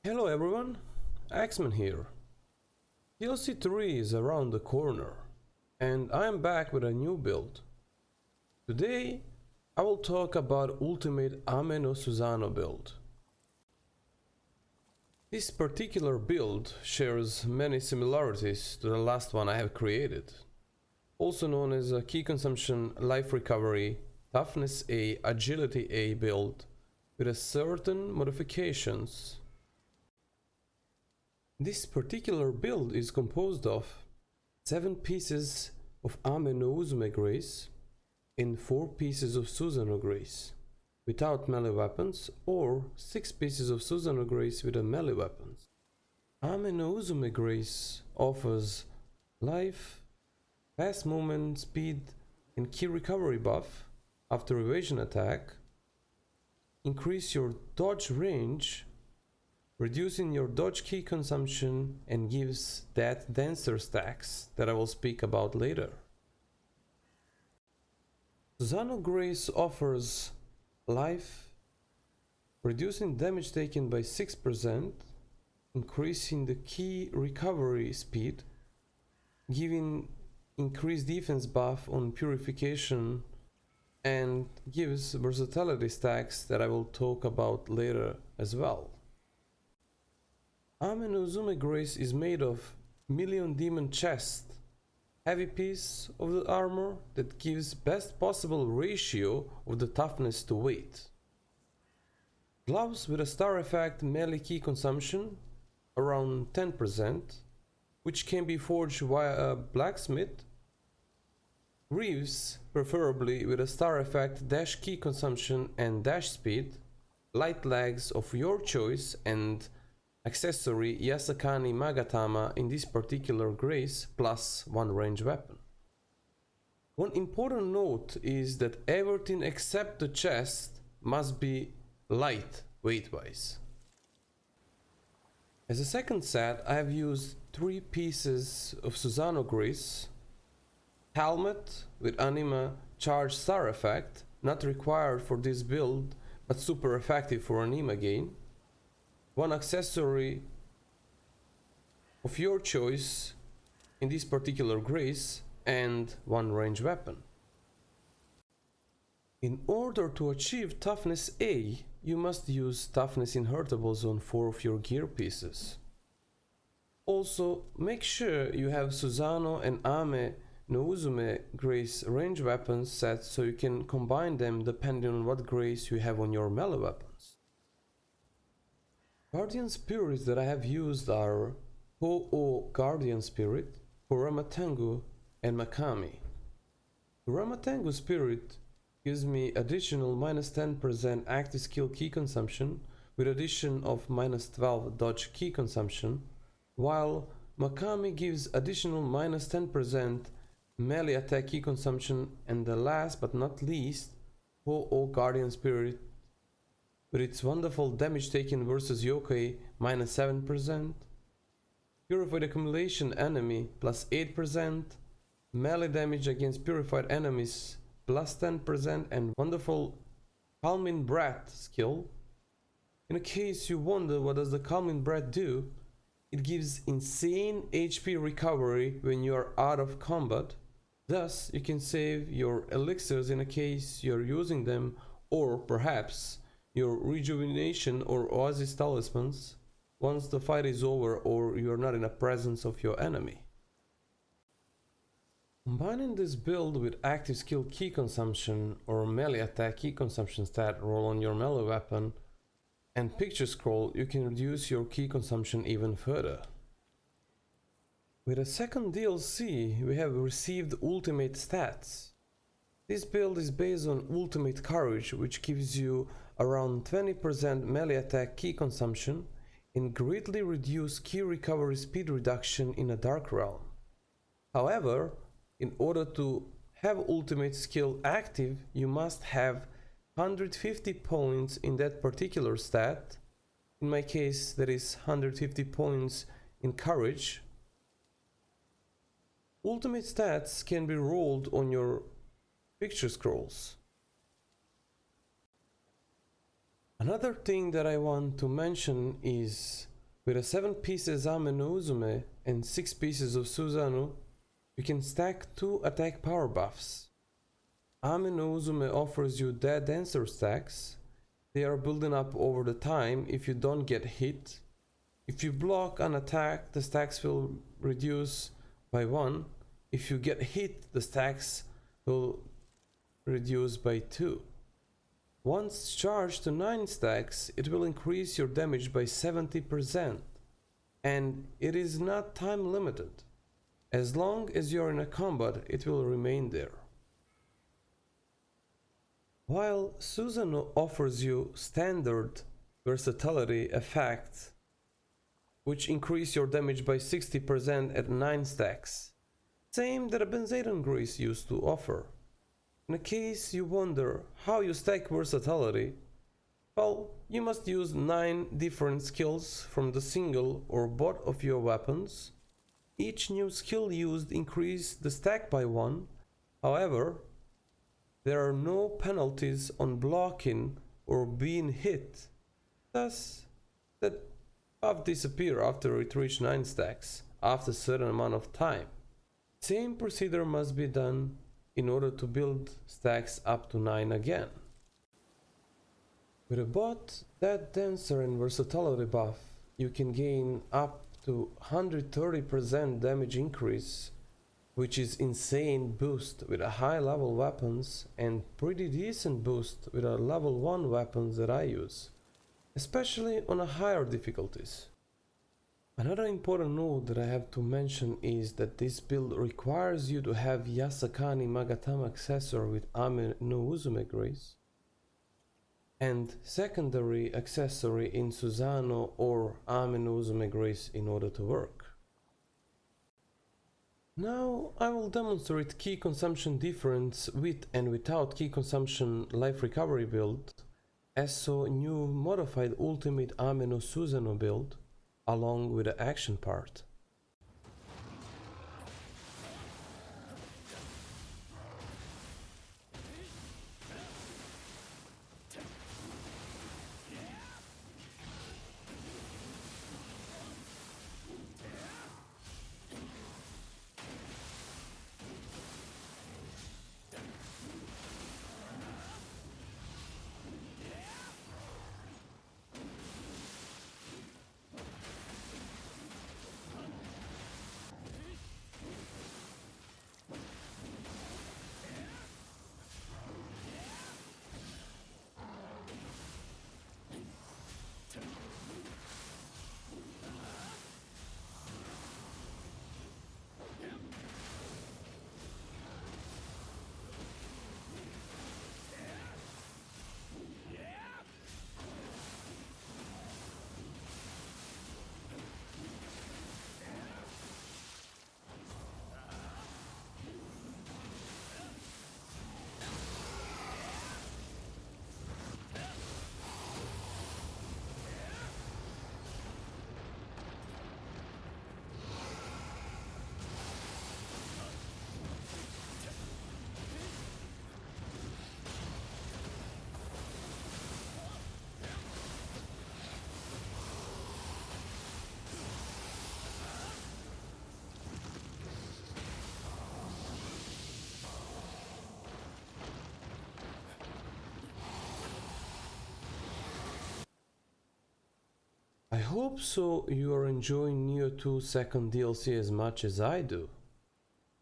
Hello everyone, Axman here. DLC 3 is around the corner, and I am back with a new build. Today, I will talk about Ultimate Ame-No-Suzano build. This particular build shares many similarities to the last one I have created, also known as a Key Consumption Life Recovery Toughness A Agility A build with a certain modifications. This particular build is composed of 7 pieces of Ame-No-Uzume grace and 4 pieces of Suzano grace without melee weapons, or 6 pieces of Suzano grace with a melee weapons. Ame-No-Uzume grace offers life, fast movement speed and key recovery buff after evasion attack, increase your dodge range, reducing your dodge key consumption, and gives that denser stacks that I will speak about later. Suzano Grace offers life, reducing damage taken by 6%, increasing the key recovery speed, giving increased defense buff on purification, and gives versatility stacks that I will talk about later as well. Ame-No-Uzume Grace is made of Million Demon Chest, heavy piece of the armor that gives best possible ratio of the toughness to weight. Gloves with a star effect melee key consumption around 10%, which can be forged via a blacksmith. Greaves preferably with a star effect dash key consumption and dash speed, light legs of your choice, and accessory Yasakani Magatama in this particular grace plus 1 range weapon. One important note is that everything except the chest must be light weight wise. As a second set, I have used 3 pieces of Suzano grace, helmet with anima charge star effect, not required for this build but super effective for anima gain, 1 accessory of your choice in this particular grace, and 1 range weapon. In order to achieve Toughness A, you must use Toughness Inheritables on 4 of your gear pieces. Also, make sure you have Suzano and Ame-No-Uzume grace range weapons set so you can combine them depending on what grace you have on your melee weapons. Guardian spirits that I have used are Ho-Oh Guardian Spirit, Kurama-Tengu, and Makami. Kurama-Tengu Spirit gives me additional -10% active skill key consumption with addition of -12 dodge key consumption, while Makami gives additional -10% melee attack key consumption, and the last but not least, Ho-Oh Guardian Spirit with its wonderful damage taken versus yokai -7%, purified accumulation enemy +8%, melee damage against purified enemies +10%, and wonderful Calming Breath skill. In case you wonder what does the Calming Breath do, it gives insane HP recovery when you are out of combat, thus you can save your elixirs in a case you are using them, or perhaps your rejuvenation or oasis talismans once the fight is over or you are not in the presence of your enemy. Combining this build with active skill key consumption or melee attack key consumption stat roll on your melee weapon and picture scroll, you can reduce your key consumption even further. With a second DLC, we have received ultimate stats. This build is based on ultimate courage, which gives you around 20% melee attack key consumption and greatly reduced key recovery speed reduction in a dark realm. However, in order to have ultimate skill active, you must have 150 points in that particular stat. In my case, that is 150 points in courage. Ultimate stats can be rolled on your picture scrolls. Another thing that I want to mention is With a 7 pieces Ame-No-Uzume and 6 pieces of Suzano, you can stack 2 attack power buffs. Ame-No-Uzume offers you dead answer stacks. They are building up over the time if you don't get hit. If you block an attack, the stacks will reduce by 1. If you get hit, the stacks will reduce by 2. Once charged to 9 stacks, it will increase your damage by 70%. And it is not time limited. As long as you are in a combat, it will remain there. While Suzano offers you standard versatility effects, which increase your damage by 60% at 9 stacks, same that a benzathine grease used to offer. In case you wonder how you stack versatility, well, you must use 9 different skills from the single or both of your weapons. Each new skill used increases the stack by 1. However, there are no penalties on blocking or being hit. Thus, that buff disappear after it reaches 9 stacks after a certain amount of time. Same procedure must be done in order to build stacks up to 9 again. With a bot, that dancer and versatility buff, you can gain up to 130% damage increase, which is insane boost with a high level weapons and pretty decent boost with a level 1 weapons that I use, especially on a higher difficulties. Another important note that I have to mention is that this build requires you to have Yasakani Magatama accessory with Ame-No-Uzume grace and secondary accessory in Suzano or Ame-No-Uzume grace in order to work. Now I will demonstrate key consumption difference with and without key consumption life recovery build, as so new modified ultimate Ame-No-Suzano build, along with the action part. I hope so you are enjoying Nioh 2 second DLC as much as I do.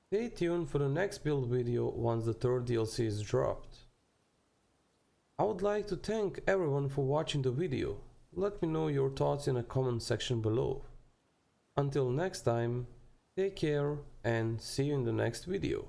Stay tuned for the next build video once the third DLC is dropped. I would like to thank everyone for watching the video. Let me know your thoughts in the comment section below. Until next time, take care and see you in the next video.